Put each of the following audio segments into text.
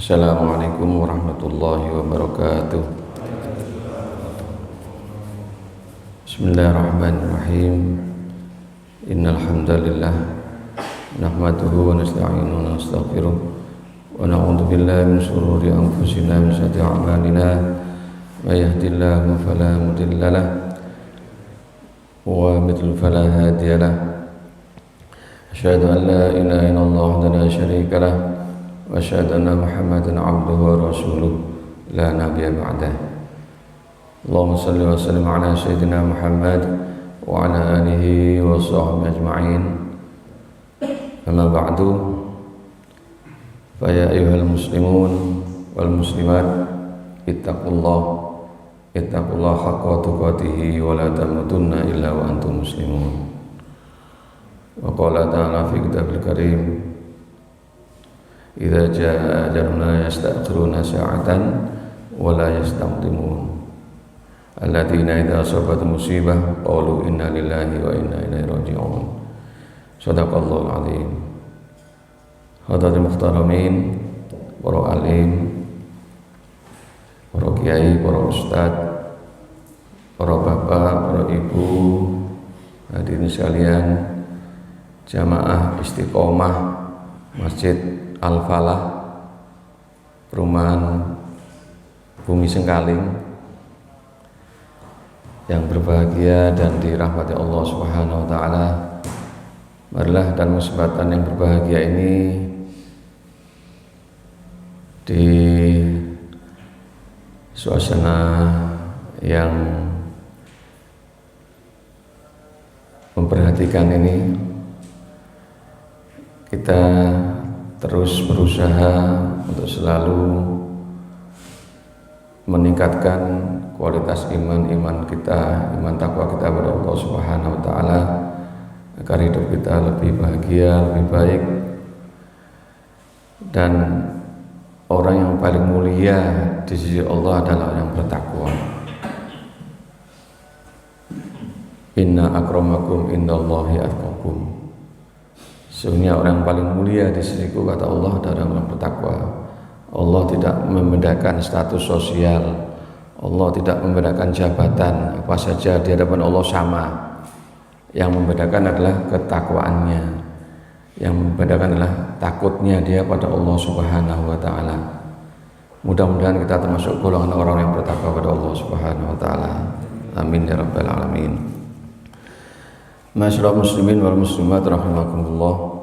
Assalamualaikum warahmatullahi wabarakatuh. Bismillahirrahmanirrahim. Innal hamdalillah nahmaduhu wa nasta'inuhu wa nastaghfiruh wa na'udzu billahi min shururi anfusina wa min sayyiati a'malina. May yahdihillahu fala mudilla lahu wa may yudlil fala hadiya lahu. Asyhadu an la ilaha illallah wahdahu la syarika lahu wa asyhadu anna Muhammadan 'abduhu wa rasuluh la nabiyya ba'dah. Allahumma shalli wa sallim ala sayyidina Muhammad wa ala alihi wa sahbihi ajma'in. Amma ba'du. Fa ya ayyuhal muslimun wal muslimat ittaqullaha haqqa tuqatih wa la tamutunna illa wa antum muslimun. Wa qala ta'ala fi kitabil karim, idza jaa ajaluna yasta'khiruna sa'atan wa la yastaqdimun. Alladzina idza asabatuhum musibah qalu inna lillahi wa inna ilaihi raji'un. Shadaqallahul azim. Hadirin muhtaramin, para alim, para kiai, para ustad, para bapak, para ibu, hadirin sekalian, jamaah istiqomah Masjid Al-Falah, perumahan Bumi Sengkaling, yang berbahagia dan dirahmati Allah Subhanahu wa taala. Marilah dalam kesempatan yang berbahagia ini di suasana yang memperhatikan ini, kita terus berusaha untuk selalu meningkatkan kualitas iman kita, iman takwa kita kepada Allah Subhanahu wa taala, agar hidup kita lebih bahagia, lebih baik. Dan orang yang paling mulia di sisi Allah adalah yang bertakwa. Inna akramakum indallahi atqakum. Sesungguhnya orang yang paling mulia di sisiku, kata Allah, adalah orang bertakwa. Allah tidak membedakan status sosial, Allah tidak membedakan jabatan, apa saja di hadapan Allah sama. Yang membedakan adalah ketakwaannya, yang membedakan adalah takutnya dia pada Allah Subhanahu wa taala. Mudah-mudahan kita termasuk golongan orang yang bertakwa pada Allah Subhanahu wa taala. Amin ya rabbal alamin. Masyaallah muslimin wal muslimat rahimakumullah.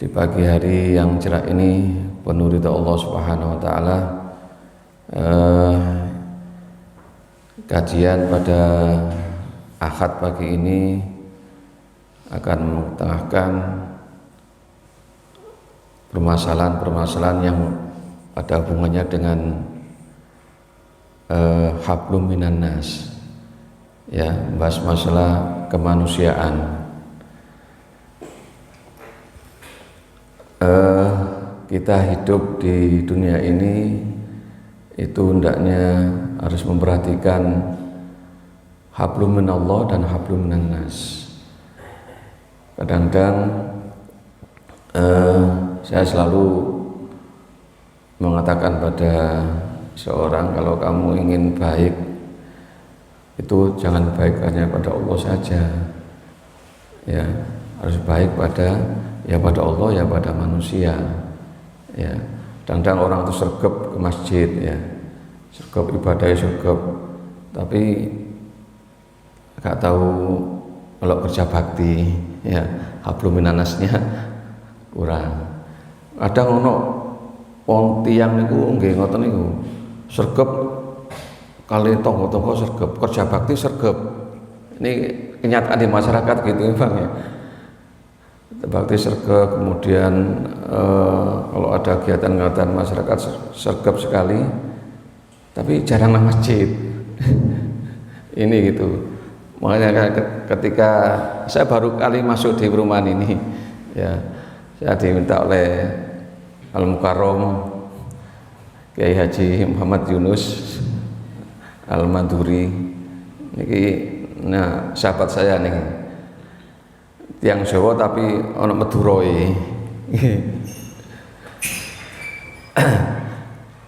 Di pagi hari yang cerah ini penuh ridha Allah Subhanahu wa taala, kajian pada Ahad pagi ini akan mengetengahkan permasalahan-permasalahan yang ada hubungannya dengan hablum minan nas, ya, membahas masalah kemanusiaan. Kita hidup di dunia ini itu hendaknya harus memperhatikan hablum minallah dan hablum minan nas. Kadang-kadang saya selalu mengatakan pada seorang, kalau kamu ingin baik itu jangan baik hanya pada Allah saja, ya, harus baik pada Allah, ya pada manusia, ya. Kadang-kadang orang itu sergap ke masjid, ya, sergap ibadah, sergap, tapi gak tahu kalau kerja bakti, ya, hablum minan nasnya kurang. Kadang ono wong tiyang niku nggih ngoten niku, sergap kali tonggo-tonggo sergap, kerja bakti sergap. Ini kenyataan di masyarakat gitu, Bang, ya. Bakti sergap, kemudian kalau ada kegiatan-kegiatan masyarakat sergap sekali, tapi jarang nang masjid. Ini gitu. Makanya ketika saya baru kali masuk di perumahan ini, ya, saya diminta oleh Al-Mukarram Kiai Haji Muhammad Yunus Al-Maduri, niki, nah, sahabat saya nih, tiang Jawa tapi ana Maduroi.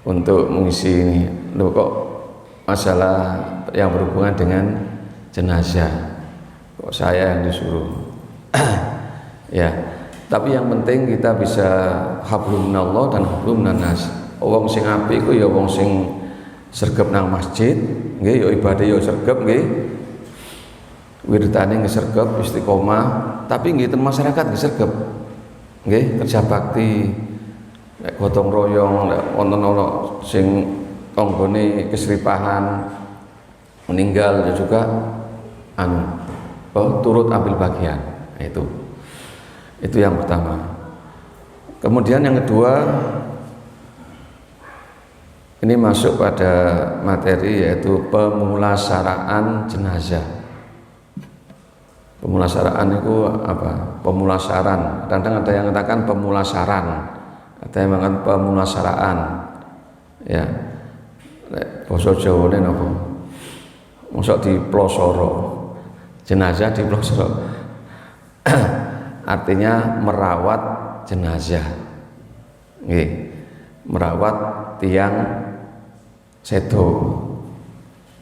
untuk mengisi ini. Loh, kok masalah yang berhubungan dengan jenazah kok saya yang disuruh. Ya, tapi yang penting kita bisa hablum minallah dan hablum minannas. Wong sing apik iku ya wong sing sregep nang masjid, nggih ya ibadah ya sregep nggih. Wiridane nggih sregep istiqomah, tapi nggih ten masyarakat nggih sregep. Nggih, kerja bakti, nek gotong royong, nek wonten ana sing tanggane kesripahan meninggal ya juga turut ambil bagian. Nah, itu yang pertama. Kemudian yang kedua, ini masuk pada materi yaitu pemulasaraan jenazah. Pemulasaraan itu apa? Pemulasaran. Kadang ada yang mengatakan pemulasaran, ada yang mengatakan pemulasaraan. Ya, basa Jawane napa? Mosok diplosoro. Jenazah diplosoro. Artinya merawat jenazah. Nggih. Merawat tiang sedo,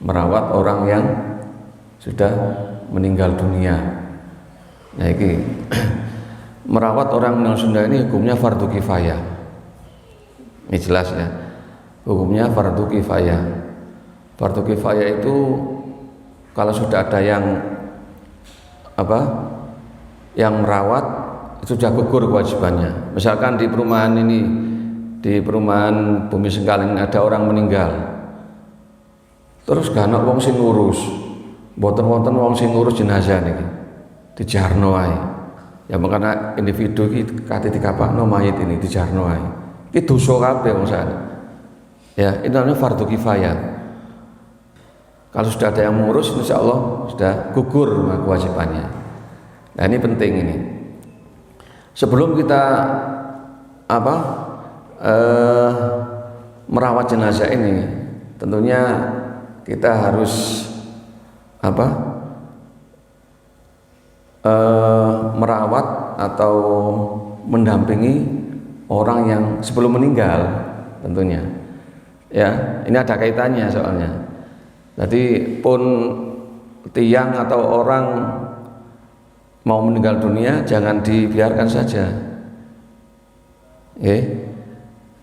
merawat orang yang sudah meninggal dunia. Nah, ini merawat orang meninggal dunia ini hukumnya fardu kifayah. Ini jelas ya, hukumnya fardu kifayah. Fardu kifayah itu kalau sudah ada yang yang merawat itu sudah gugur kewajibannya. Misalkan di perumahan ini, di perumahan Bumi Sengkaling ada orang meninggal, terus gak ana wong sing ngurus, mboten wonten wong sing ngurus jenazah niki, dijarno ae. Ya makanya individu iki kate dikapakno mayit ini dijarno ae. Iki dosa kabeh wong sakjane. Ya, itu namanya fardu kifayah. Kalau sudah ada yang mengurus, insya Allah sudah gugur kewajibannya. Nah, ini penting ini. Sebelum kita merawat jenazah ini, tentunya kita harus merawat atau mendampingi orang yang sebelum meninggal tentunya. Ya, ini ada kaitannya soalnya. Jadi pun tiang atau orang mau meninggal dunia jangan dibiarkan saja.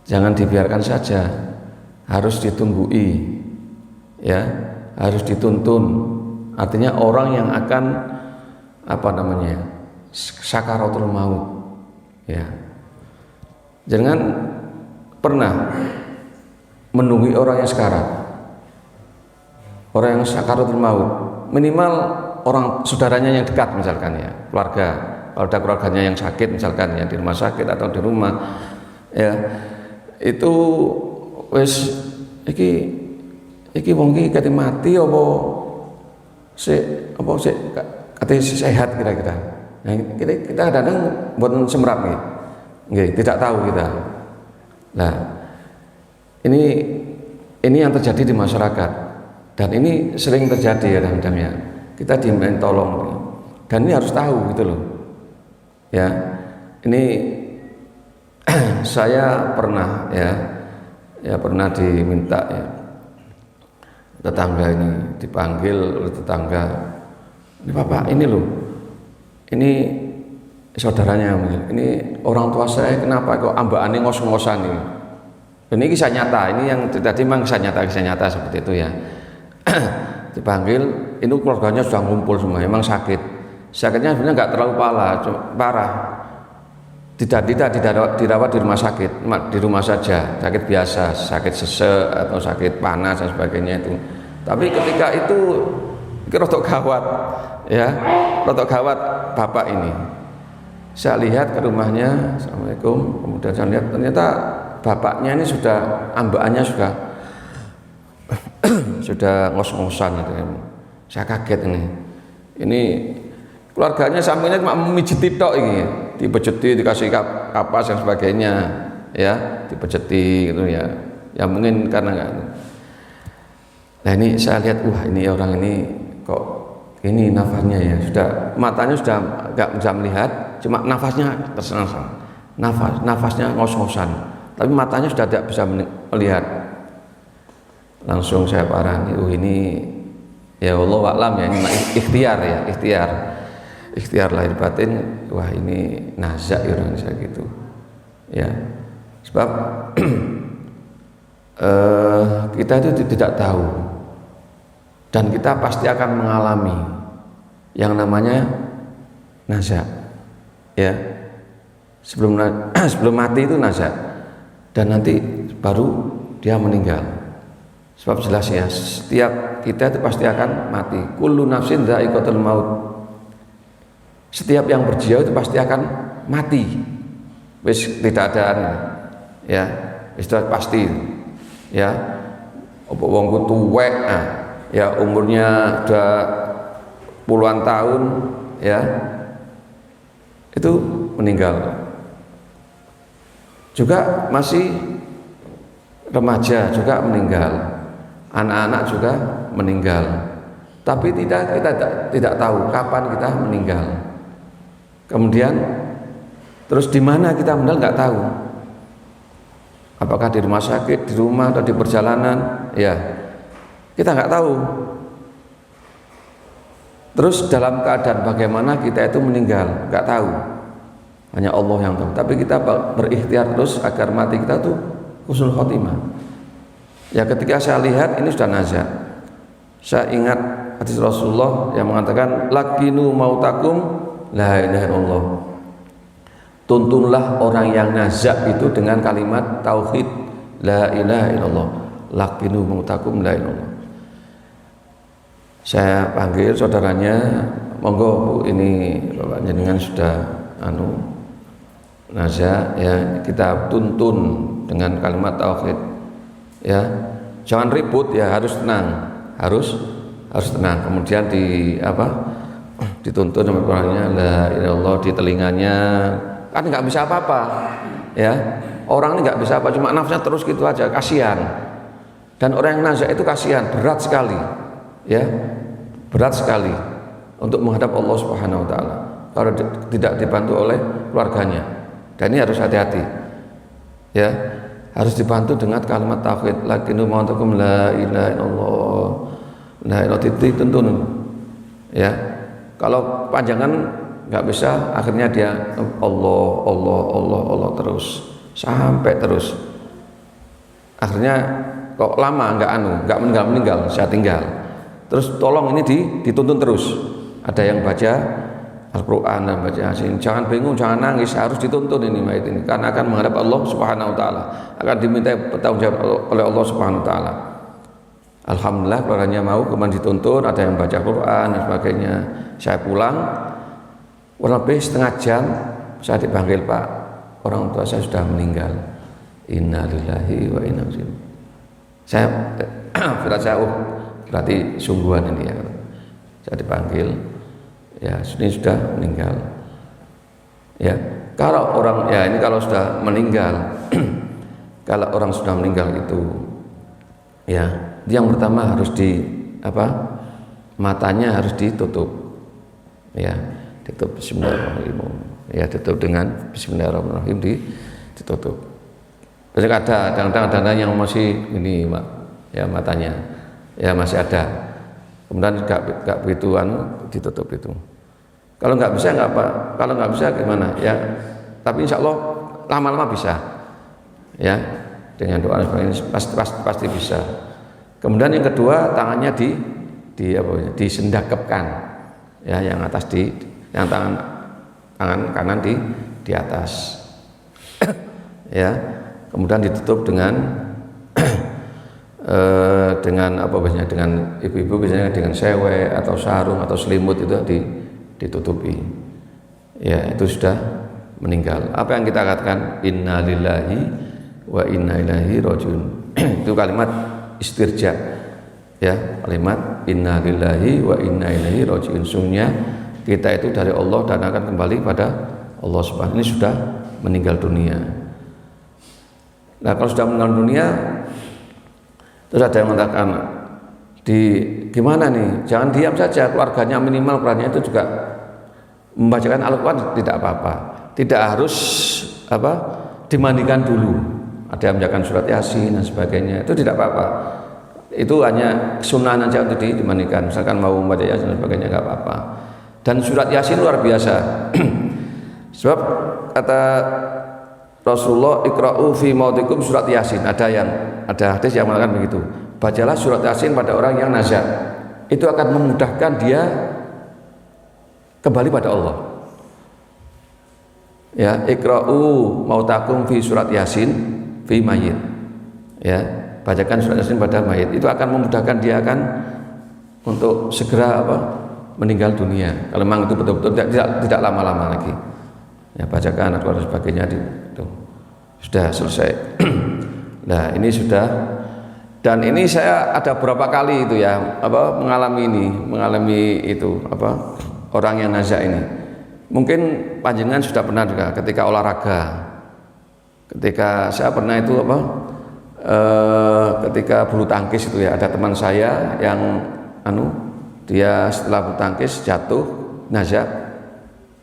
Jangan dibiarkan saja, harus ditunggui, ya, harus dituntun. Artinya orang yang akan sakaratul maut, ya. Jangan pernah menunggu orang yang sekarat, orang yang sakaratul maut. Minimal orang saudaranya yang dekat misalkan ya, keluarga. Kalau ada keluarganya yang sakit misalkan ya di rumah sakit atau di rumah, ya. Itu wis iki wong iki kate mati apa kate sehat kira-kira. Nah, kita kadang-kadang mboten semrap nggih, tidak tahu kita. Nah, ini yang terjadi di masyarakat dan ini sering terjadi ya kadang-kadang ya. Kita diminta tolong dan ini harus tahu gitu loh. Ya, ini saya pernah pernah diminta ya, tetangga ini dipanggil oleh tetangga, ini Bapak ini loh, ini saudaranya, ini orang tua saya kenapa kok ambaane ngos-ngosan ini. Ini kisah nyata, ini yang tadi memang kisah nyata seperti itu ya. Dipanggil, ini keluarganya sudah ngumpul semua, memang sakitnya sebenarnya nggak terlalu parah. Tidak dirawat di rumah sakit, di rumah saja, sakit biasa, sakit sesek atau sakit panas dan sebagainya itu. Tapi ketika itu rotok gawat, ya, rotok gawat bapak ini. Saya lihat ke rumahnya, Assalamualaikum, kemudian saya lihat ternyata bapaknya ini sudah ambaannya sudah ngos-ngosan gitu. Saya kaget ini. Ini keluarganya sampingnya cuma memijiti tok ini, dipejeti, dikasih kapas dan sebagainya, ya, dipejeti gitu ya. Ya mungkin karena enggak. Nah, ini saya lihat, wah ini orang ini kok ini nafasnya ya, sudah matanya sudah enggak bisa melihat, cuma nafasnya tersengal. Nafasnya ngos-ngosan. tapi matanya sudah tidak bisa melihat. Langsung saya parani, ini ya Allah a'lam ya, ini ikhtiar lahir batin. Wah ini nazak orang saya gitu ya, sebab kita itu tidak tahu, dan kita pasti akan mengalami yang namanya nazak ya, sebelum mati itu nazak, dan nanti baru dia meninggal. Sebab jelas ya, setiap kita itu pasti akan mati. Kullu nafsin dha'iqatul maut. Setiap yang berjiwa itu pasti akan mati. Wis tidak ada ya, itu pasti ya. Apa wong ku tuwek ya, umurnya udah puluhan tahun ya, itu meninggal. Juga masih remaja juga meninggal. Anak-anak juga meninggal, tapi kita tidak tahu kapan kita meninggal. Kemudian terus di mana kita meninggal nggak tahu. Apakah di rumah sakit, di rumah, atau di perjalanan? Ya, kita nggak tahu. Terus dalam keadaan bagaimana kita itu meninggal, nggak tahu. Hanya Allah yang tahu. Tapi kita berikhtiar terus agar mati kita tuh husnul khotimah. Ya, ketika saya lihat ini sudah nazak, saya ingat hadis Rasulullah yang mengatakan lakinu mautakum la ilaha illallah. Tuntunlah orang yang nazak itu dengan kalimat tauhid la ilaha illallah. Lakinu mautakum la ilaha illallah. Saya panggil saudaranya, monggo Bu, ini Bapak jenengan sudah nazak ya, kita tuntun dengan kalimat tauhid. Ya, jangan ribut ya, harus tenang, harus tenang. Kemudian dituntun sama orangnya la ilaha illallah di telinganya, kan nggak bisa apa-apa ya, orang ini nggak bisa apa, cuma nafasnya terus gitu aja, kasihan. Dan orang yang nazak itu kasihan, berat sekali ya, berat sekali untuk menghadap Allah Subhanahu wa taala kalau tidak dibantu oleh keluarganya. Dan ini harus hati-hati ya, harus dibantu dengan kalimat tauhid lakinu mautakum la ilaha illallah. Nah, itu dituntun ya. Kalau panjangan nggak bisa, akhirnya dia Allah terus sampai terus. Akhirnya kok lama nggak meninggal, saya tinggal. Terus tolong ini dituntun terus. Ada yang baca Al-Quran dan baca Yasin, jangan bingung, jangan nangis, harus dituntun ini mayat ini, karena akan menghadap Allah Subhanahu wa taala, akan diminta bertanggung jawab oleh Allah Subhanahu wa taala. Alhamdulillah keluarganya mau, kemudian dituntun, ada yang baca Quran dan sebagainya. Saya pulang kurang lebih setengah jam, saya dipanggil, Pak, orang tua saya sudah meninggal. Innalillahi wa inna ilaihi raji'un. Saya berarti sungguhan ini ya. Saya dipanggil, ya ini sudah meninggal ya. Kalau orang ya ini kalau sudah meninggal kalau orang sudah meninggal itu ya, yang pertama harus matanya harus ditutup ya, ditutup bismillahirrahmanirrahim ya, ditutup dengan bismillahirrahmanirrahim, ditutup. Terus ada kadang-kadang yang masih ini Pak ya, matanya ya masih ada, kemudian nggak begitu ditutup itu. Kalau nggak bisa nggak apa, kalau nggak bisa gimana ya, tapi insya Allah lama-lama bisa ya, dengan doa ini pasti bisa. Kemudian yang kedua, tangannya disendakepkan ya, yang atas yang tangan kanan di atas ya, kemudian ditutup dengan dengan ibu-ibu biasanya dengan sewe atau sarung atau selimut itu ditutupi ya, itu sudah meninggal. Apa yang kita katakan innalillahi wa inna ilaihi rajiun itu kalimat istirja ya, kalimat innalillahi wa inna ilaihi rajiun. Sungguhnya kita itu dari Allah dan akan kembali pada Allah Subhanahu. Ini sudah meninggal dunia. Nah, kalau sudah meninggal dunia, terus ada yang mengatakan gimana nih, jangan diam saja, keluarganya minimal keluarganya itu juga membacakan Al-Quran, tidak apa-apa, tidak harus dimandikan dulu ada yang membacakan surat Yasin dan sebagainya, itu tidak apa-apa. Itu hanya sunnah aja untuk dimandikan. Misalkan mau membaca Yasin dan sebagainya nggak apa-apa. Dan surat Yasin luar biasa. Sebab kata Rasulullah, iqra'u fi mautikum surat Yasin. Ada hadis yang mengatakan begitu. Bacalah surat Yasin pada orang yang nazar. Itu akan memudahkan dia kembali pada Allah. Ya, iqra'u mautakum fi surat Yasin fi mayit. Ya, bacakan surat Yasin pada mayit. Itu akan memudahkan dia akan untuk segera meninggal dunia. Kalau memang itu betul-betul tidak lama-lama lagi. Ya, bacakan atau sebagainya itu sudah selesai. Nah, ini sudah, dan ini saya ada berapa kali itu ya mengalami itu orang yang nazar ini. Mungkin panjenengan sudah pernah juga ketika olahraga, ketika saya pernah itu ketika bulu tangkis itu ya, ada teman saya yang dia setelah bulu tangkis jatuh nazar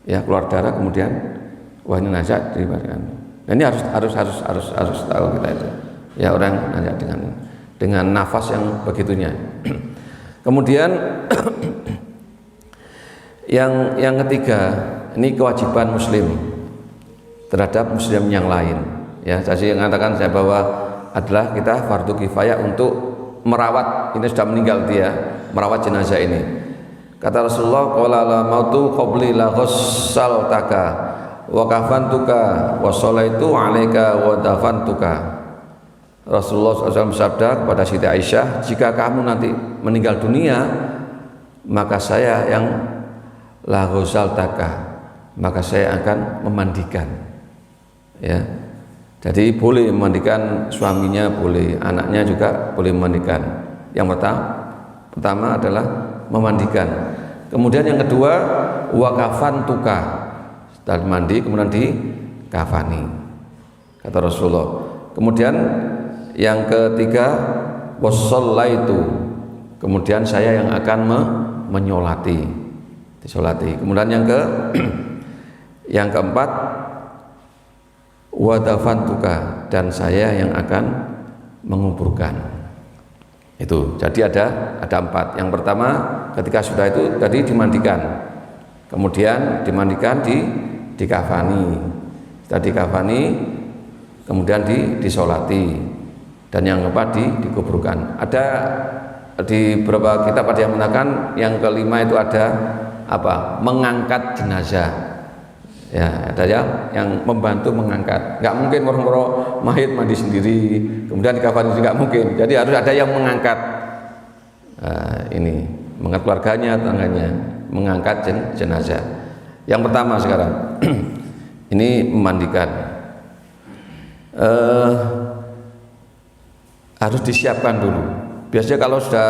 ya, keluar darah, kemudian wah ini nazar diberikan. Dan ini harus tahu kita itu ya, orang nazar dengan nafas yang begitunya. Kemudian yang ketiga, ini kewajiban muslim terhadap muslim yang lain ya. Saya mengatakan bahwa adalah kita fardu kifayah untuk merawat, ini sudah meninggal dia, merawat jenazah ini. Kata Rasulullah, qala la mautu qabli la ghassaltaka wa kafantuka wa sholaitu alaika wa dafantuka. Rasulullah SAW bersabda kepada Siti Aisyah, jika kamu nanti meninggal dunia, maka saya yang la ghassaltaka, maka saya akan memandikan ya. Jadi boleh memandikan suaminya, boleh anaknya juga boleh memandikan. Yang pertama adalah memandikan. Kemudian yang kedua, wa kafantuka, setelah mandi kemudian dikafani, kata Rasulullah. Kemudian yang ketiga, wassallaitu, kemudian saya yang akan menyolati, disolati. Kemudian yang keempat, wa dafantuka, dan saya yang akan menguburkan. Itu jadi ada empat. Yang pertama, ketika sudah itu tadi dimandikan, kemudian dimandikan, dikafani, setelah dikafani kemudian disolati, dan yang keempat dikuburkan. Ada di beberapa kitab ada yang mengatakan yang kelima itu ada mengangkat jenazah. Ya, ada yang membantu mengangkat. Nggak mungkin orang-orang mayit mandi sendiri kemudian dikafani, nggak mungkin. Jadi harus ada yang mengangkat, ini mengangkat keluarganya, tangganya, mengangkat jenazah. Yang pertama sekarang ini memandikan, harus disiapkan dulu. Biasanya kalau sudah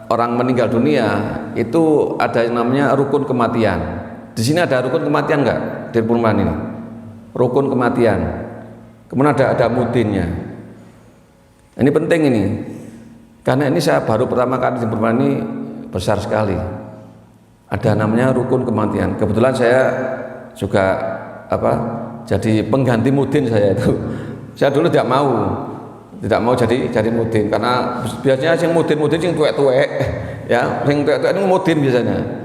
orang meninggal dunia itu ada yang namanya rukun kematian. Di sini ada rukun kematian enggak di perumahan ini? Rukun kematian. Kemudian ada mudinnya. Ini penting ini, karena ini saya baru pertama kali di perumahan ini, besar sekali. Ada namanya rukun kematian. Kebetulan saya juga jadi pengganti mudin saya itu. Saya dulu tidak mau jadi mudin, karena biasanya sing mudin sing tuwek-tuwek ya, sing tuwek-tuwek itu mudin biasanya.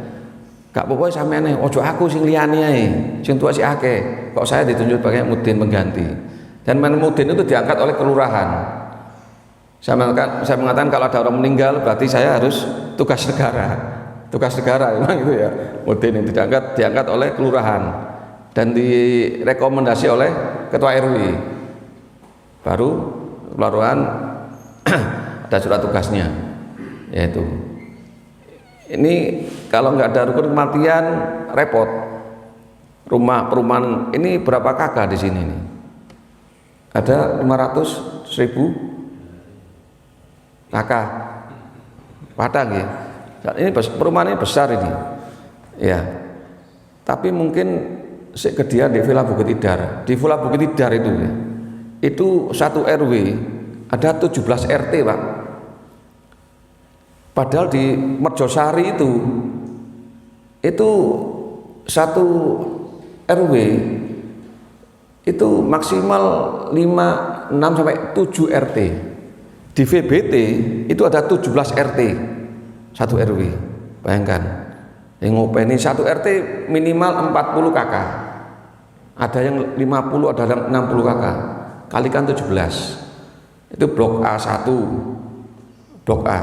Gak apa-apa sampeyan, ojo aku sing liyane ae, sing tuwa sik akeh. Kok saya ditunjuk sebagai mudin pengganti. Dan mudin itu diangkat oleh kelurahan. Saya mengatakan kalau ada orang meninggal berarti saya harus tugas negara. Tugas negara memang gitu ya. Mudin itu diangkat oleh kelurahan dan direkomendasi oleh ketua RW. Baru kelurahan ada surat tugasnya, yaitu ini kalau nggak ada rukun kematian repot. Perumahan ini berapa kakak di sini nih? Ada 500.000 kakak. Padang ya. Ini perumahan ini besar ini. Ya. Tapi mungkin sekedia di Villa Bukit Idar. Di Villa Bukit Idar itu ya. Itu satu RW ada 17 RT, Pak. Padahal di Merjosari itu satu RW itu maksimal 5 6 sampai 7 RT. Di VBT itu ada 17 RT 1 RW. Bayangkan, yang ngopeni 1 RT minimal 40 KK. Ada yang 50, ada yang 60 KK. Kalikan 17. Itu blok A1, blok A.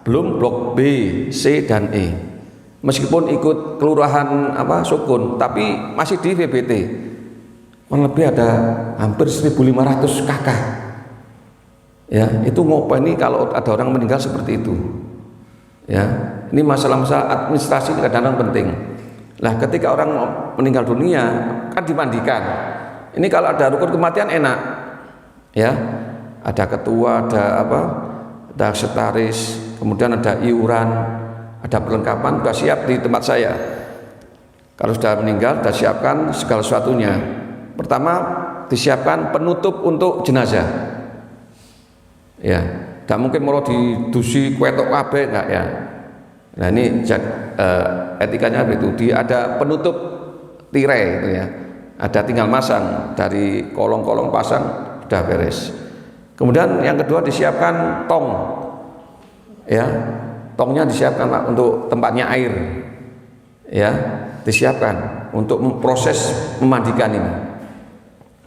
Belum blok B, C dan E. Meskipun ikut kelurahan Sukun, tapi masih di VBT. Lebih ada hampir 1.500 KK. Ya, itu ngopeni kalau ada orang meninggal seperti itu. Ya, ini masalah-masalah administrasi kadang-kadang penting. Lah, ketika orang meninggal dunia kan dimandikan. Ini kalau ada rukun kematian enak. Ya. Ada ketua, ada sekretaris, kemudian ada iuran, ada perlengkapan, sudah siap di tempat saya. Kalau sudah meninggal, sudah siapkan segala sesuatunya. Pertama, disiapkan penutup untuk jenazah. Ya, tidak mungkin mau didusi kuetok kabeh, enggak ya. Nah ini etikanya itu, ada penutup tirai itu ya. Ada tinggal masang dari kolong-kolong pasang, sudah beres. Kemudian yang kedua disiapkan tong, ya, tongnya disiapkan Pak untuk tempatnya air, ya, disiapkan untuk proses memandikan ini.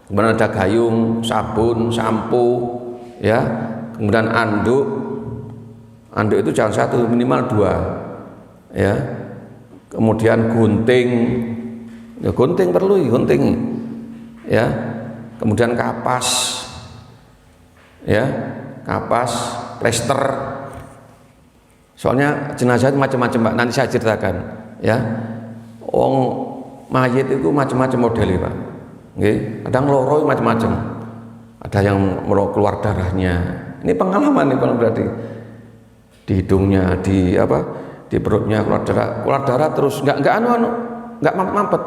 Kemudian ada gayung, sabun, sampo, ya, kemudian anduk itu jangan 1, minimal 2, ya, kemudian gunting, ya, gunting perlu, gunting, ya, kemudian kapas. Ya, kapas, plester. Soalnya jenazah itu macam-macam Pak, nanti saya ceritakan ya. Mayit itu macam-macam modelnya Pak. Nggih, kadang loro macam-macam. Ada yang keluar darahnya. Ini pengalaman nih kalau berarti di hidungnya, di perutnya keluar darah terus nggak mampet.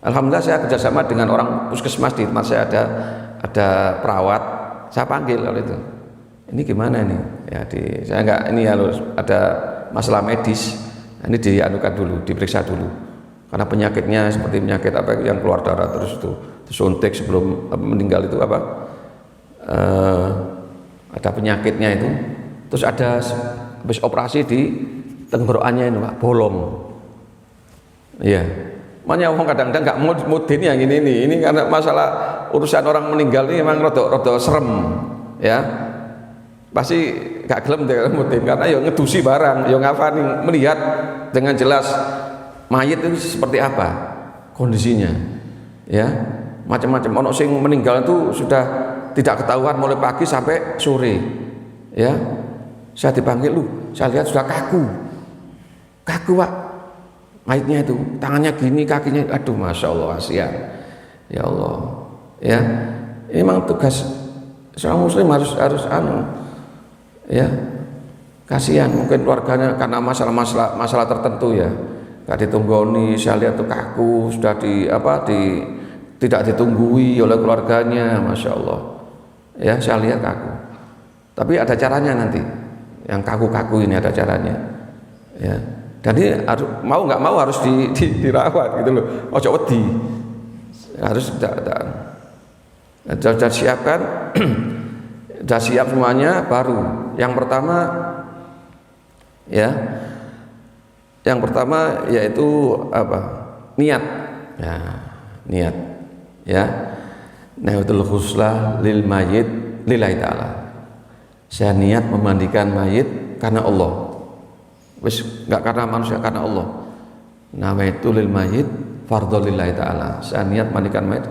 Alhamdulillah saya kerjasama dengan orang puskesmas di tempat saya ada perawat. Saya panggil kalau itu, ini gimana nih? Ya saya nggak ini harus ada masalah medis, ini dianukan dulu, diperiksa dulu, karena penyakitnya seperti penyakit yang keluar darah terus itu disuntik sebelum meninggal itu ada penyakitnya itu, terus ada habis operasi di tenggorokannya ini Pak, bolong, iya. Makanya orang kadang-kadang nggak mudin yang ini karena masalah urusan orang meninggal ini memang rada serem, ya. Pasti gak gelem deh mudin karena ya ngedusi barang, ya ngafani melihat dengan jelas mayit itu seperti apa kondisinya, ya. Macam-macam. Ono sing meninggal itu sudah tidak ketahuan mulai pagi sampai sore, ya. Saya dipanggil, saya lihat sudah kaku Pak. Mayitnya itu, tangannya gini, kakinya, aduh, masya Allah, kasihan. Ya Allah, ya. Ini memang tugas seorang muslim harus ya. Kasihan, mungkin keluarganya karena masalah tertentu ya. Gak ditunggoni, saya lihat tuh kaku, sudah tidak ditunggui oleh keluarganya, masya Allah. Ya, saya lihat kaku. Tapi ada caranya nanti, yang kaku-kaku ini ada caranya, ya. Jadi mau nggak mau harus dirawat gitu loh. Ojo wedi. Harus sudah siapkan, sudah siap semuanya. Baru yang pertama, ya, yang pertama yaitu niat, ya, niat, ya. Niatul khuslah lil mayit lillahi ta'ala. Saya niat memandikan mayit karena Allah. Wis enggak karena manusia, karena Allah. Nawaitu lil mayit fardhu lillahi ta'ala. Saya niat mandikan mayit.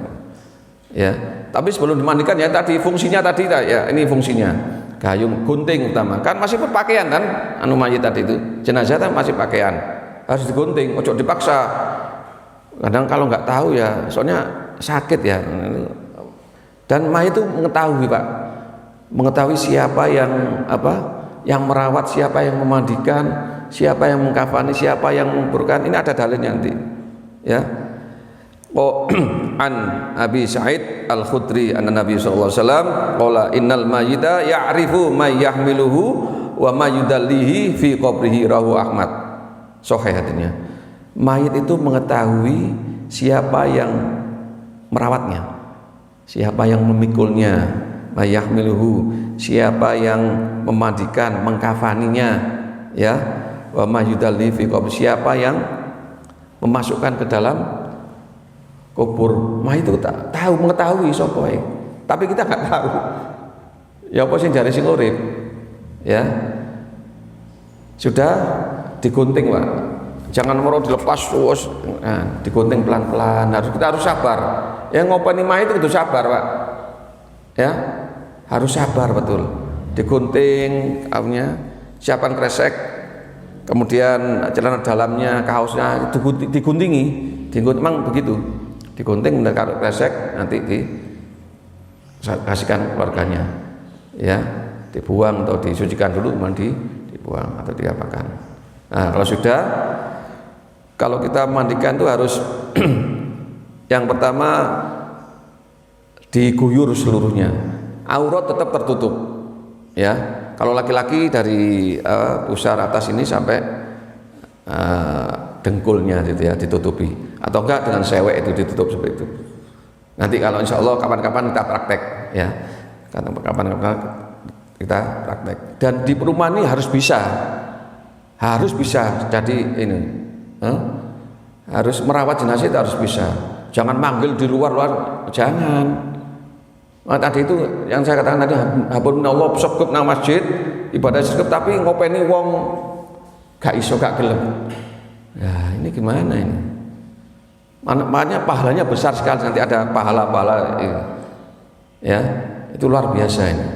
Ya, tapi sebelum dimandikan ya tadi fungsinya tadi ya, ini fungsinya. Gayung, gunting utama. Kan masih berpakaian kan mayit tadi itu. Jenazah kan masih pakaian. Harus digunting, ojo dipaksa. Kadang kalau enggak tahu ya, soalnya sakit ya. Dan mayit itu mengetahui Pak. Mengetahui siapa yang merawat, siapa yang memandikan, siapa yang mengkafani, siapa yang menguburkan. Ini ada dalilnya nanti, ya. An Abi Sa'id Al-Khudri anna Nabi sallallahu alaihi wasallam qala innal mayyita ya'rifu may yahmiluhu wa may yudallihi fi qabrihi rahu Ahmad. Sahih hadisnya. Mayit itu mengetahui siapa yang merawatnya, siapa yang memikulnya, mayahmiluhu, siapa yang memandikan, mengkafaninya, ya, wa mayyudalli fi qabr, siapa yang memasukkan ke dalam kubur. Mah itu tak tahu, mengetahui sapa iki, tapi kita nggak tahu. Ya apa sing jare sing urip, ya sudah digunting, Pak. Jangan mau dilepas terus, nah, digunting pelan-pelan. Kita harus sabar. Yang ngopeni mah itu kudu sabar, Pak. Ya, harus sabar betul. Digunting, kaumnya, siapkan kresek, kemudian celana dalamnya, kaosnya diguntingi, memang begitu. Digunting taruh kresek, nanti dikasihkan keluarganya, ya, dibuang atau disucikan dulu, mandi, dibuang atau diapakan. Nah, kalau kita mandikan itu harus yang pertama diguyur seluruhnya, aurat tetap tertutup, ya. Kalau laki-laki dari pusar atas ini sampai dengkulnya gitu ya, ditutupi, atau enggak dengan sewek itu ditutup seperti itu. Nanti kalau insya Allah kapan-kapan kita praktek, ya, kapan-kapan kita praktek. Dan di perumahan ini harus bisa jadi ini, harus merawat jenazah itu harus bisa. Jangan manggil di luar, jangan. Nah, tadi itu yang saya katakan tadi, habun Allah sekup nang masjid ibadah sekup, tapi ngopeni wong gak iso gak gelem. Ya ini gimana ini? Makanya pahalanya besar sekali, nanti ada pahala-pahala ini. Ya, itu luar biasa ini.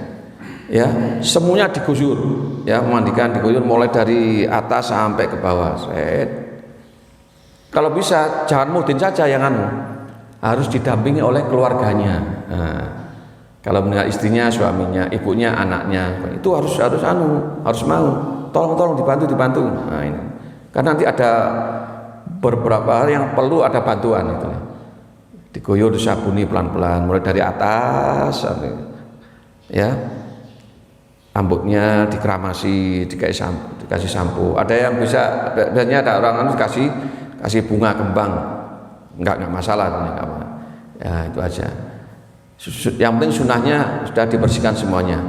Ya, semuanya diguyur, ya, memandikan diguyur mulai dari atas sampai ke bawah. Kalau bisa jangan muhdin saja yang harus didampingi oleh keluarganya. Nah, kalau meninggal istrinya, suaminya, ibunya, anaknya, itu harus mau. Tolong dibantu. Nah, ini. Karena nanti ada beberapa hal yang perlu ada bantuan itu. Diguyur, disabuni pelan-pelan mulai dari atas, ya. Rambutnya dikeramasi, dikasih sampo. Ada yang biasanya ada orang kasih bunga kembang, enggak masalah, enggak apa. Ya itu aja. Yang penting sunahnya sudah dibersihkan semuanya.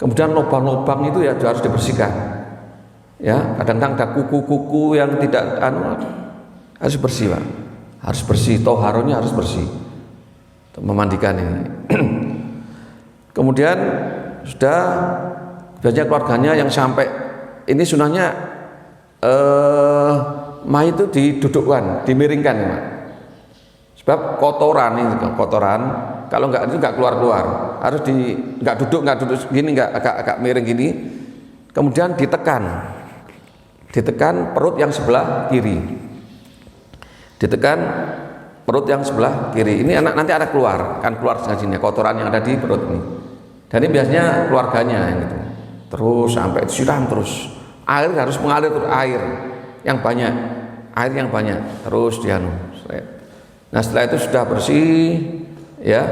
Kemudian lubang-lubang itu ya harus dibersihkan. Ya, kadang-kadang ada kuku-kuku yang tidak harus bersih, Pak. Harus bersih, toharonya harus bersih. Untuk memandikan ini. Kemudian sudah biasanya keluarganya yang sampai ini sunahnya mayit itu didudukkan, dimiringkan, Pak. Sebab kotoran kalau enggak itu enggak keluar, harus enggak duduk gini, enggak agak miring gini, kemudian ditekan perut yang sebelah kiri, ini nanti ada keluar sini kotoran yang ada di perut ini, dan ini biasanya keluarganya yang gitu, terus sampai disiram terus, air harus mengalir terus, air yang banyak terus Nah setelah itu sudah bersih, ya,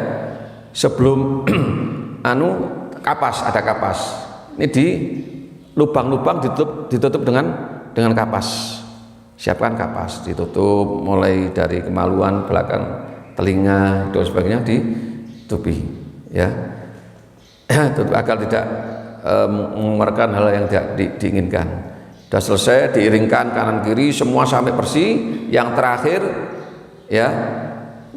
sebelum ada kapas. Ini di lubang-lubang ditutup dengan kapas. Siapkan kapas, ditutup mulai dari kemaluan, belakang telinga, dan sebagainya ditutupi, ya. Tutup agar tidak mengeluarkan hal yang tidak diinginkan. Sudah selesai, diiringkan kanan kiri semua sampai bersih. Yang terakhir, ya,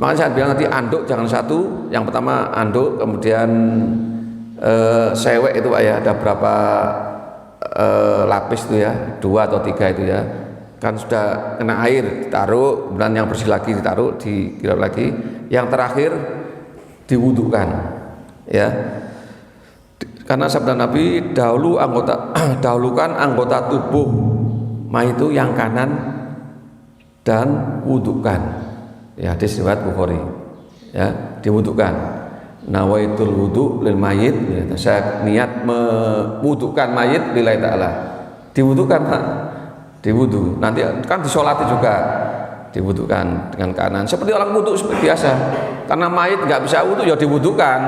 makanya saya bilang nanti anduk jangan satu. Yang pertama anduk, kemudian sewek itu, Pak, ya, ada berapa lapis itu ya, 2 atau 3 itu ya, kan sudah kena air ditaruh, kemudian yang bersih lagi ditaruh, dikira lagi. Yang terakhir diwudukan, ya, karena sabda Nabi dahulukan anggota tubuh itu yang kanan dan wudukan. Ya, hadis riwayat Bukhari, ya, diwudukan. Nawaitul wudu lil mayit, ya, saya niat mewudukan mayit lillahi ta'ala. Diwudukan, Pak. Diwudu. Nanti kan disolati juga. Diwudukan dengan kanan. Seperti orang wudu seperti biasa. Karena mayit nggak bisa wudu, ya diwudukan.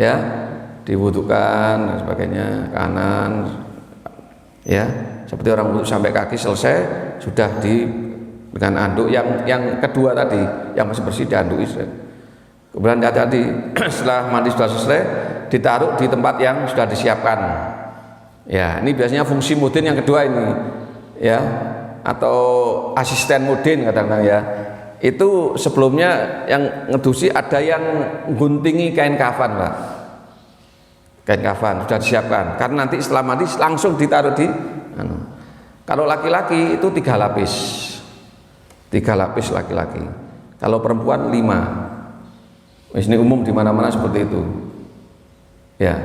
Ya, diwudukan dan sebagainya, kanan. Ya, seperti orang wudu sampai kaki selesai, sudah dengan anduk yang kedua tadi, yang masih bersih dianduk. Kemudian tadi setelah mandi sudah selesai, ditaruh di tempat yang sudah disiapkan. Ya, ini biasanya fungsi mudin yang kedua ini, ya, atau asisten mudin kadang-kadang ya. Itu sebelumnya yang ngedusi ada yang guntingi kain kafan, Pak. Kain kafan sudah disiapkan. Karena nanti setelah mandi langsung ditaruh di. Kalau laki-laki itu 3 lapis, 3 lapis laki-laki. Kalau perempuan 5. Ini umum di mana-mana seperti itu. Ya.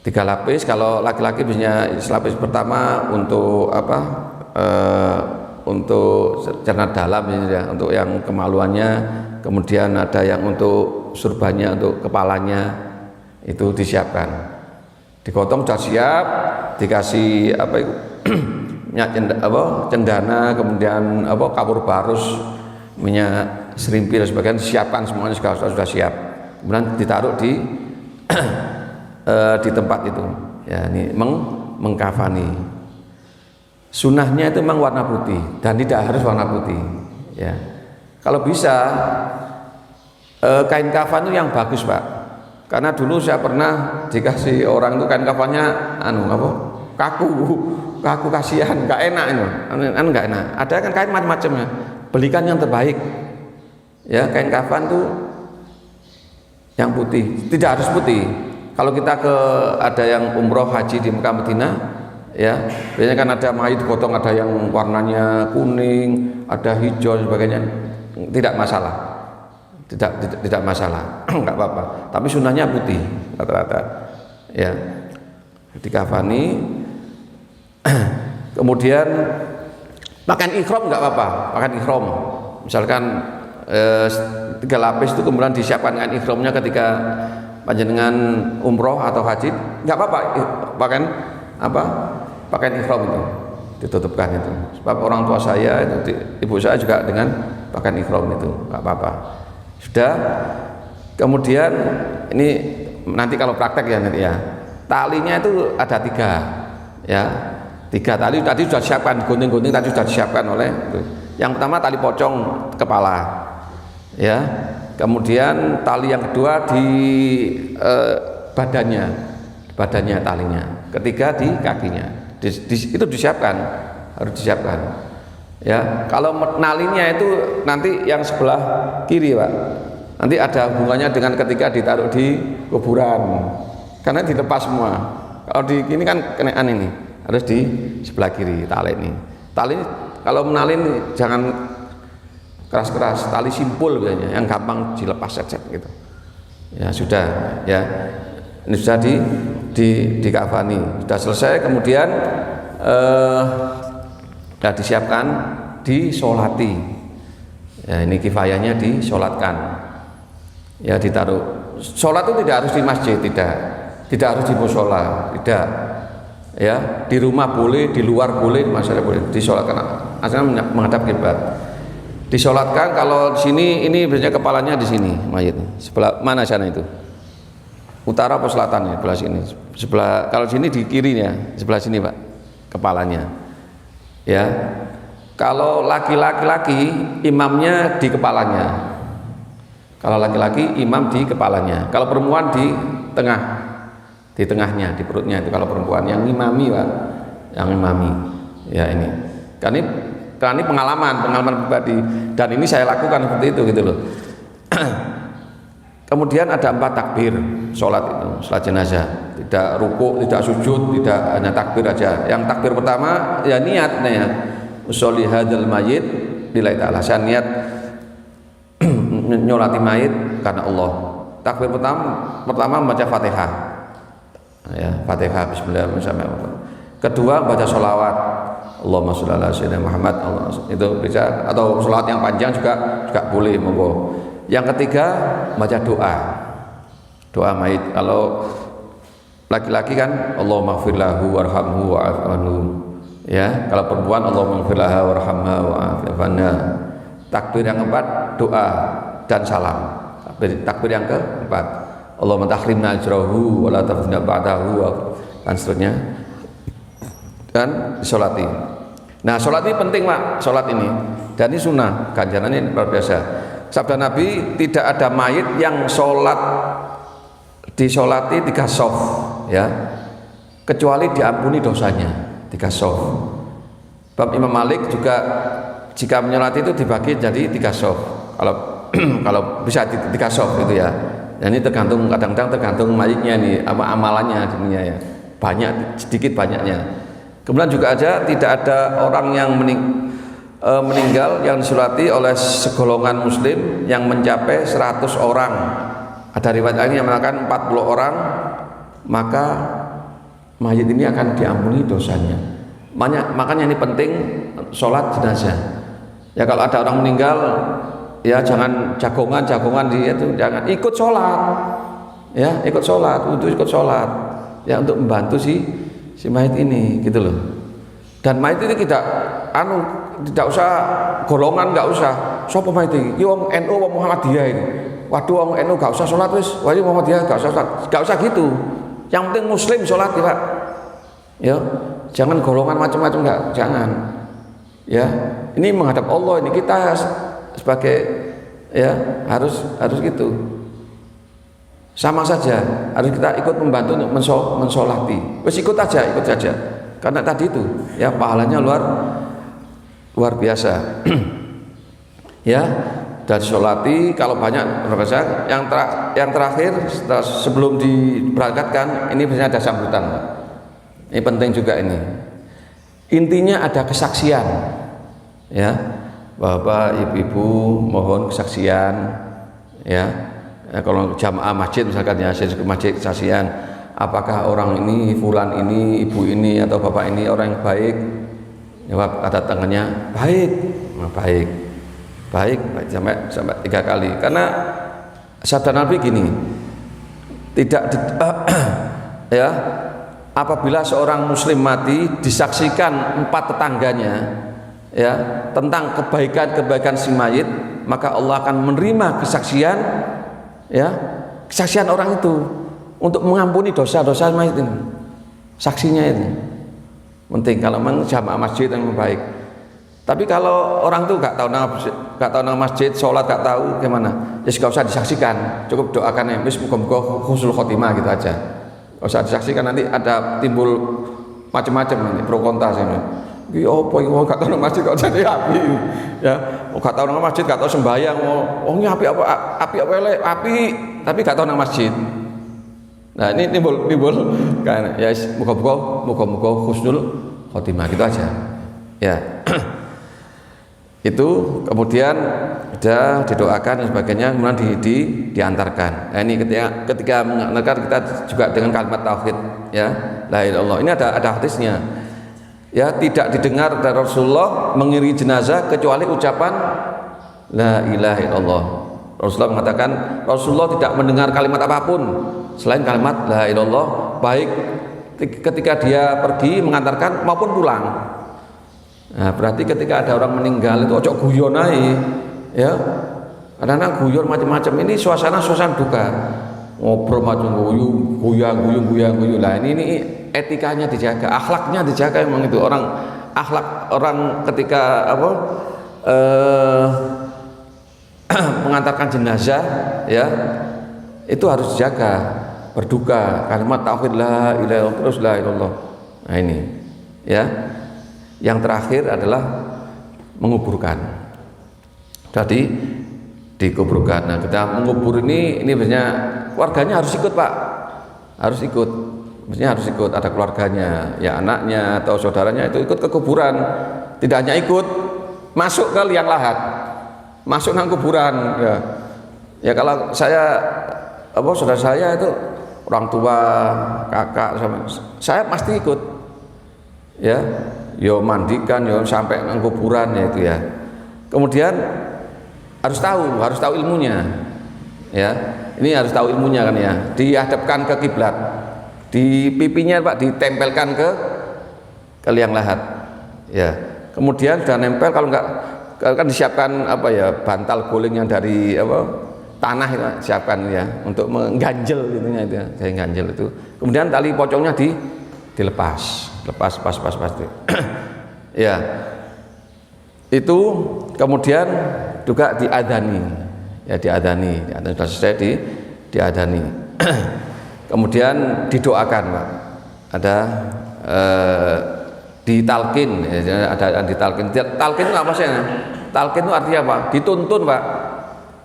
3 lapis. Kalau laki-laki biasanya lapis pertama untuk apa? Untuk cerna dalam ya, untuk yang kemaluannya, kemudian ada yang untuk surbannya, untuk kepalanya itu disiapkan. Digotong sudah siap, dikasih apa itu? Minyak cendana, kemudian apa kapur barus, minyak serimpi dan sebagainya disiapkan semuanya sudah siap. Kemudian ditaruh di di tempat itu. Ya, ini mengkafani. Sunnahnya itu memang warna putih dan tidak harus warna putih. Ya, kalau bisa kain kafan itu yang bagus, Pak. Karena dulu saya pernah dikasih orang itu kain kafannya kaku kasihan, nggak enak itu, nggak enak. Ada kan kain macam-macamnya, belikan yang terbaik. Ya, kain kafan itu yang putih, tidak harus putih. Kalau kita ada yang umroh haji di Mekah Madinah, ya biasanya kan ada mayit gotong, ada yang warnanya kuning, ada hijau dan sebagainya, tidak masalah, tidak masalah, nggak apa-apa. Tapi sunnahnya putih rata-rata, ya dikafani. Kemudian pakaian ikhram nggak apa-apa, pakaian ikhram, misalkan 3 lapis itu kemudian disiapkan dengan ikhramnya ketika panjenengan umroh atau haji, nggak apa-apa, pakaian ikhram itu ditutupkan itu. Sebab orang tua saya itu, ibu saya juga dengan pakaian ikhram itu, nggak apa-apa. Sudah. Kemudian ini nanti kalau praktek ya nanti ya, talinya itu ada 3, ya 3 tali tadi sudah disiapkan, gunting-gunting tadi sudah disiapkan oleh itu. Yang pertama tali pocong kepala, ya. Kemudian tali yang kedua di badannya talinya, ketiga di kakinya. Itu disiapkan, harus disiapkan. Ya, kalau nalinya itu nanti yang sebelah kiri, Pak. Nanti ada hubungannya dengan ketika ditaruh di kuburan, karena dilepas semua. Kalau di ini kan kenaan ini, harus di sebelah kiri tali ini. Tali kalau menalin jangan keras-keras, tali simpul biasanya, yang gampang dilepas saja gitu. Ya sudah, ya ini sudah dikafani, sudah selesai. Kemudian sudah disiapkan, disolati. Ya ini kifayahnya disolatkan. Ya ditaruh. Sholat itu tidak harus di masjid, tidak harus di mushola, tidak. Ya di rumah boleh, di luar boleh, di masyarakat boleh. Disolatkan, asalnya menghadap kiblat. Disolatkan. Kalau di sini ini biasanya kepalanya di sini mayit. Sebelah mana sana itu? Utara atau selatan ya? Sebelah sini. Kalau sini di kirinya, sebelah sini, Pak. Kepalanya. Ya. Kalau laki-laki imamnya di kepalanya. Kalau laki-laki imam di kepalanya. Kalau perempuan di tengahnya, di perutnya itu. Kalau perempuan yang imami, Pak, yang imami. Ya ini. Karena ini pengalaman pribadi, dan ini saya lakukan seperti itu gitu loh. Kemudian ada 4 takbir sholat itu, sholat jenazah. Tidak ruku, tidak sujud, tidak, hanya takbir aja. Yang takbir pertama ya niatnya ya. Usolli hadzal mayyit lillahi ta'ala. Saya niat nyolati mayit karena Allah. Takbir pertama membaca Fatihah. Ya, Fatihah bismillahirrahmanirrahim. Kedua baca sholawat. Allahumma sholli ala sayyidina Muhammad. Itu bisa, atau sholawat yang panjang juga boleh, monggo. Yang ketiga baca doa mayit. Kalau laki-laki kan Allahumma ighfir lahu warhamhu wa'afu anhu. Ya, kalau perempuan Allahumma ighfir laha warhamha wa'afu anha. Takbir yang keempat doa dan salam. Takbir yang keempat Allahumma tahrimna ajrahu wa la taftina ba'dahu, dan seterusnya, dan disolati. Nah sholat ini penting, Pak, sholat ini, dan ini sunnah, ganjarannya luar biasa. Sabda Nabi, tidak ada mayit yang disolati 3 sof, ya, kecuali diampuni dosanya 3 sof. Bab Imam Malik juga jika menyolati itu dibagi jadi 3 sof. Kalau bisa 3 sof itu ya. Dan ini kadang-kadang tergantung mayitnya nih, amalannya dunia ya. Banyak, sedikit banyaknya. Kemudian juga tidak ada orang yang meninggal yang disolati oleh segolongan muslim yang mencapai 100 orang. Ada riwayat lain yang mengatakan 40 orang, maka mayit ini akan diampuni dosanya. Makanya ini penting sholat jenazah. Ya kalau ada orang meninggal, ya jangan jagongan itu, jangan ikut sholat, ya ikut sholat, ya untuk membantu si mayit ini, gitu loh. Dan mayit ini tidak usah golongan, nggak usah. Sopo mayit ini, wong NU, wong Muhammadiyah ini. Waduh, wong NU nggak usah sholat wis, wong Muhammadiyah nggak usah sholat, nggak usah gitu. Yang penting muslim sholat ya Pak. Ya, jangan golongan macam-macam, nggak, jangan. Ya, ini menghadap Allah, ini kita sebagai ya harus gitu. Sama saja, harus kita ikut membantu untuk mensolati. Wes ikut aja. Karena tadi itu ya pahalanya luar biasa. Ya, dan solati kalau banyak berbiasa. Yang terakhir sebelum diberangkatkan ini biasanya ada sambutan. Ini penting juga ini. Intinya ada kesaksian. Ya, Bapak, Ibu, mohon kesaksian. Ya, kalau jamaah masjid misalkan ya, masjid kesaksian. Apakah orang ini, fulan ini, ibu ini atau bapak ini orang yang baik? Jawab ada tangannya baik, baik sampai 3 kali. Karena sabda Nabi gini, ya, apabila seorang muslim mati disaksikan 4 tetangganya, ya, tentang kebaikan si mayit, maka Allah akan menerima kesaksian, ya, kesaksian orang itu untuk mengampuni dosa-dosa mayit ini. Saksinya itu penting kalau memang jamaah masjid yang baik. Tapi kalau orang itu nggak tahu nama masjid, sholat nggak tahu gimana, ya nggak usah disaksikan, cukup doakan ya, muga-muga husnul khotimah gitu aja. Nggak usah disaksikan, nanti ada timbul macam-macam nanti pro kontra sih. Iki opo iki wong gak tau nang masjid kok jadi api. Ya, gak tau nang masjid, gak tau sembahyang, wong api elek, api, tapi gak tau nang masjid. Nah, ini timbul kan ya muga-muga husnul khotimah gitu aja. Ya. Itu kemudian sudah didoakan dan sebagainya, kemudian diantarkan. Nah, ini ketika mengantarkan kita juga dengan kalimat tauhid, ya, la ilaha illallah. Ini ada hadisnya. Ya, tidak didengar dari Rasulullah mengiringi jenazah kecuali ucapan la ilaha illallah. Rasulullah mengatakan Rasulullah tidak mendengar kalimat apapun selain kalimat la ilaha illallah, baik ketika dia pergi mengantarkan maupun pulang. Nah, berarti ketika ada orang meninggal itu ojo guyon ae, ya. Karena guyon macam-macam, ini suasana duka. Ngobrol macam guyang. Lah ini etikanya dijaga, akhlaknya dijaga, memang itu akhlak orang ketika mengantarkan jenazah, ya, itu harus dijaga, berduka, kalimat tauhid la ilaha illallah, terus la ilallah. Nah ini, ya. Yang terakhir adalah menguburkan. Jadi dikuburkan. Nah, kita mengubur ini biasanya keluarganya harus ikut, Pak, harus ikut. Maksudnya harus ikut, ada keluarganya, ya anaknya atau saudaranya itu ikut ke kuburan. Tidak hanya ikut masuk ke liang lahat, masuk nang kuburan, ya. Ya kalau saudara saya itu orang tua, kakak, saya pasti ikut, ya. Yo mandikan, yo sampai nang kuburan, ya itu ya. Kemudian harus tahu ilmunya, ya. Ini harus tahu ilmunya kan ya. Dihadapkan ke kiblat, di pipinya Pak ditempelkan ke liang lahat, ya. Kemudian sudah nempel, kalau kan disiapkan bantal guling yang dari tanah itu siapkan ya untuk mengganjel gitunya itu, kayak ganjel itu. Kemudian tali pocongnya dilepas itu. Ya. Itu kemudian juga diadani. ya diadani sudah selesai diadani. Kemudian didoakan Pak, ada ditalkin, ya, ada ditalkin. Talkin itu apa sih? Talkin itu artinya apa? Dituntun Pak,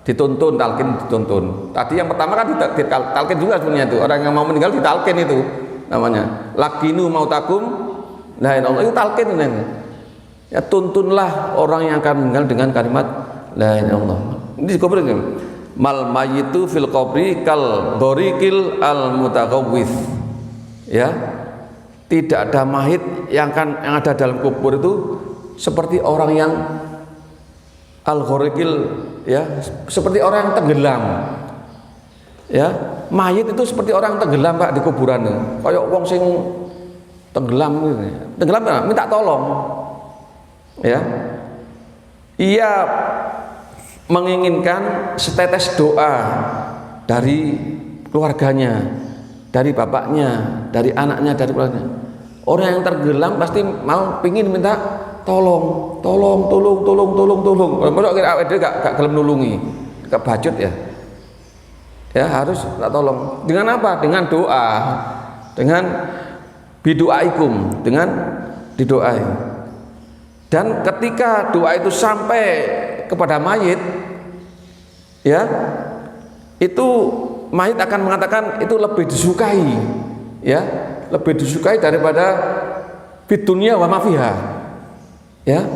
dituntun, talkin dituntun. Tadi yang pertama kan talkin juga sebenarnya itu, orang yang mau meninggal ditalkin itu namanya. Lakinu mautakum, la ilaha illallah, itu talkin ini. Ya tuntunlah orang yang akan meninggal dengan kalimat la ilaha illallah. Ini dikubur ini. Mal mayyitu fil qabri kal dhariqil al mutaqawwis. Ya. Tidak ada mayit yang ada dalam kubur itu seperti orang yang al-ghariqil, ya, seperti orang yang tenggelam. Ya, mayit itu seperti orang tenggelam Pak di kuburan. Kayak wong sing tenggelam gitu. Tenggelam minta tolong. Ya. Ia menginginkan setetes doa dari keluarganya, dari bapaknya, dari anaknya, dari keluarganya. Orang yang tenggelam pasti mau pingin minta tolong. Masa kira awake dhewe gak gelem nulungi, kebacut ya. Ya harus minta tolong. Dengan apa? Dengan doa. Dengan biduaikum, dengan didoai. Dan ketika doa itu sampai kepada mayit, ya, itu mayit akan mengatakan itu lebih disukai, ya, lebih disukai daripada fid dunya wa ma fiha, ya,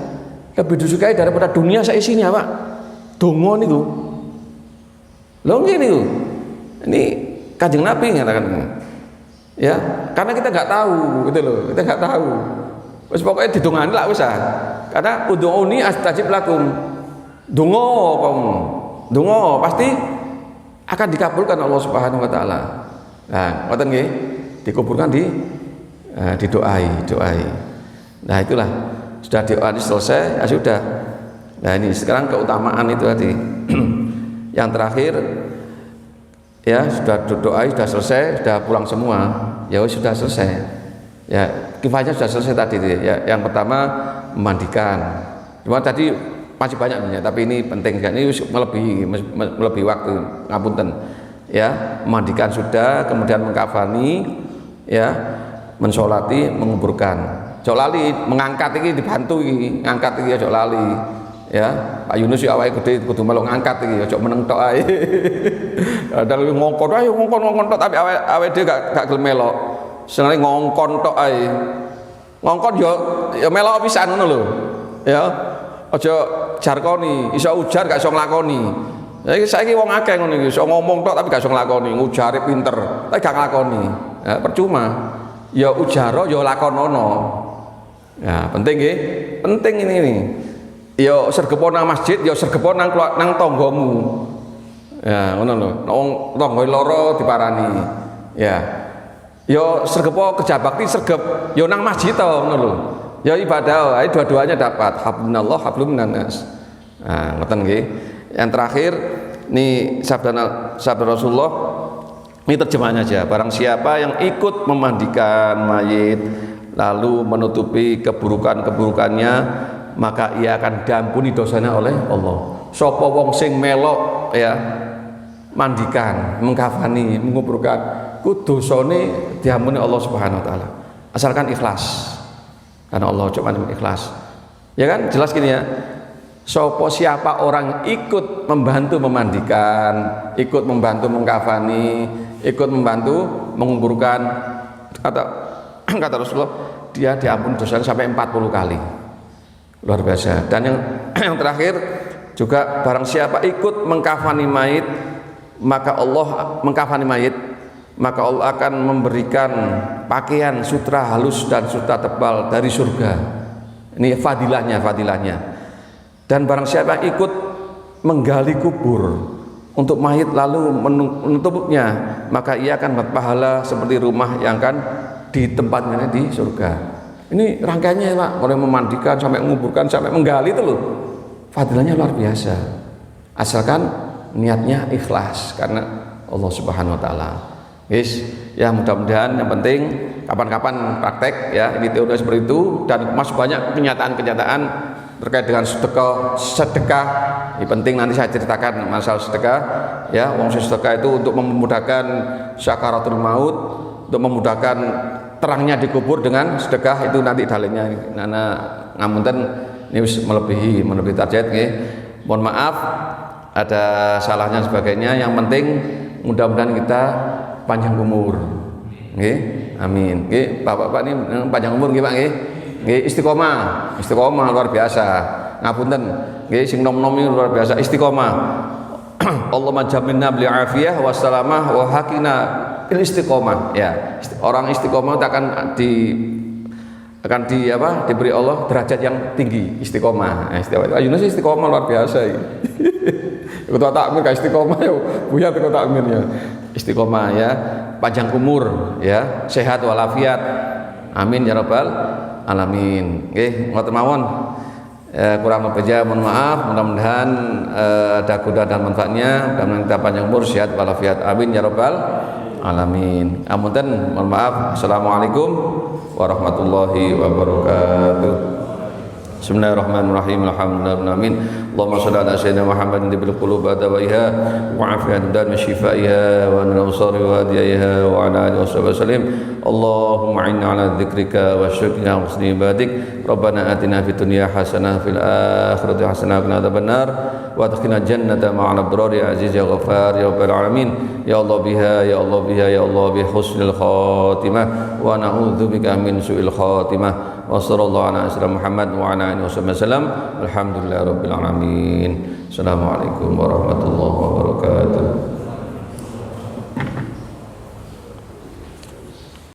lebih disukai daripada dunia seisinya Pak. Dongo niku lho niku, ini Kanjeng Nabi mengatakan, ya, karena kita nggak tahu gitu loh, kita nggak tahu. Wis pokoknya didongani lah wis ah. Karena ud'uni astajib lakum. Dongo kamu, dongo pasti akan dikabulkan Allah Subhanahu wa taala. Nah, ngoten nggih, dikuburkan didoai. Nah, itulah sudah doa selesai, ya sudah. Nah, ini sekarang keutamaan itu tadi. Yang terakhir ya sudah doa sudah selesai, sudah pulang semua. Ya sudah selesai. Ya, kifayahnya sudah selesai tadi ya. Yang pertama memandikan. Cuma tadi masih banyak sebenarnya, tapi ini penting kan, ini melebihi waktu, ngapunten. Ya, memandikan sudah, kemudian mengkafani, ya, mensolati, menguburkan. Jok lali mengangkat ini dibantu ini, ngangkat ini jok lali. Ya, Pak Yunus ya awake gede kudu melu ngangkat iki, jok meneng tok ae. Kadang ngongkon ae ngongkon tok tapi awake dhewe gak gelem melok. Seneng ngongkon tok ae. Ngongkon ya melok pisan ngono lho. Ya. Aja jarkoni, iso ujar gak iso nglakoni. Saiki wong akeh ngono iki, iso ngomong tok tapi gak iso nglakoni, ngujare pinter, tapi gak nglakoni. Ya, percuma. Ya ujara ya lakonono. Ya, penting nggih. Penting ini. Ya sergepo nang masjid, ya sergepo nang tanggamu. Ya, ngono lho. Wong tangga loro diparani. Ya. Ya sergepo kerja bakti sergep ya nang masjid to ngono lho. Ya ibadah, ae dua-duanya dapat. Hablunallah hablum minannas. Nah, ngoten nggih. Yang terakhir nih sabda Rasulullah, ini terjemahannya aja. Barang siapa yang ikut memandikan mayit lalu menutupi keburukannya, maka ia akan diampuni dosanya oleh Allah. Sapa wong sing melok ya mandikan, mengkafani, menguburkan, ku dosane diampuni Allah Subhanahu wa taala. Asalkan ikhlas. Karena Allah cuma ikhlas. Ya kan? Jelas gini ya. Siapa orang ikut membantu memandikan, ikut membantu mengkafani, ikut membantu menguburkan, kata Rasulullah, dia diampuni dosanya sampai 40 kali. Luar biasa. Dan yang terakhir juga, barang siapa ikut mengkafani mayit, maka Allah akan memberikan pakaian sutra halus dan sutra tebal dari surga. Ini fadilahnya. Dan barang siapa yang ikut menggali kubur untuk mayit lalu menutupnya, maka ia akan berpahala seperti rumah yang akan ditempatnya di surga. Ini rangkaiannya Pak, mulai memandikan sampai menguburkan sampai menggali itu loh. Fadilahnya luar biasa. Asalkan niatnya ikhlas karena Allah Subhanahu wa taala. Guys, ya mudah-mudahan yang penting kapan-kapan praktek ya, ini teori seperti itu, dan masih banyak kenyataan-kenyataan terkait dengan sedekah. Ini penting, nanti saya ceritakan masalah sedekah ya. Wong sedekah itu untuk memudahkan syakaratul maut, untuk memudahkan terangnya dikubur dengan sedekah, itu nanti dalilnya. Nana ngamunten ini melebihi target nggih. Mohon maaf ada salahnya sebagainya. Yang penting mudah-mudahan kita panjang umur. Nggih. Amin. Nggih, Bapak-bapak ini panjang umur nggih Pak nggih. Nggih, istiqomah luar biasa. Ngapunten, nggih sing nom-nom ini luar biasa istiqomah. Allahumma jamilna bil afiyah wassalamah wa hakina il istiqomah. Ya, orang istiqomah akan diberi Allah derajat yang tinggi, istiqomah. Yunus istiqomah luar biasa iki. Ketua takmir ka istiqomah ya, buya ketua takmirnya. Istiqomah ya, panjang umur ya, sehat walafiat. Amin ya rabbal alamin. Nggih, ngoten mawon. Kurang lebihnya mohon maaf, mudah-mudahan ada guna dan manfaatnya, mudah-mudahan kita panjang umur, sehat walafiat. Amin ya rabbal alamin. Amunten, mohon maaf. Assalamualaikum warahmatullahi wabarakatuh. Bismillahirrahmanirrahim. Alhamdulillahirabbil Allahumma shalli ala sayyidina Muhammadin bil qulub adawaiha wa afiyan dan syifaiha wa nasari wa hadiyaiha wa ala alihi wasallam. Allahumma inna ala dzikrika wa syukrika wa husni ibadik. Rabbana atina fid dunya hasanah fil akhirati hasanah wa qina adzabannar wa adkhilna jannata ma'al abrar ya aziz ya ghafar ya rabbal alamin. Ya Allah biha ya Allah biha ya Allah bi husnil khatimah wa na'udzubika min su'il khatimah. Wa sallallahu ala sayyidina Muhammad wa ala alihi wasallam. Alhamdulillahirabbil alamin. Assalamualaikum warahmatullahi wabarakatuh.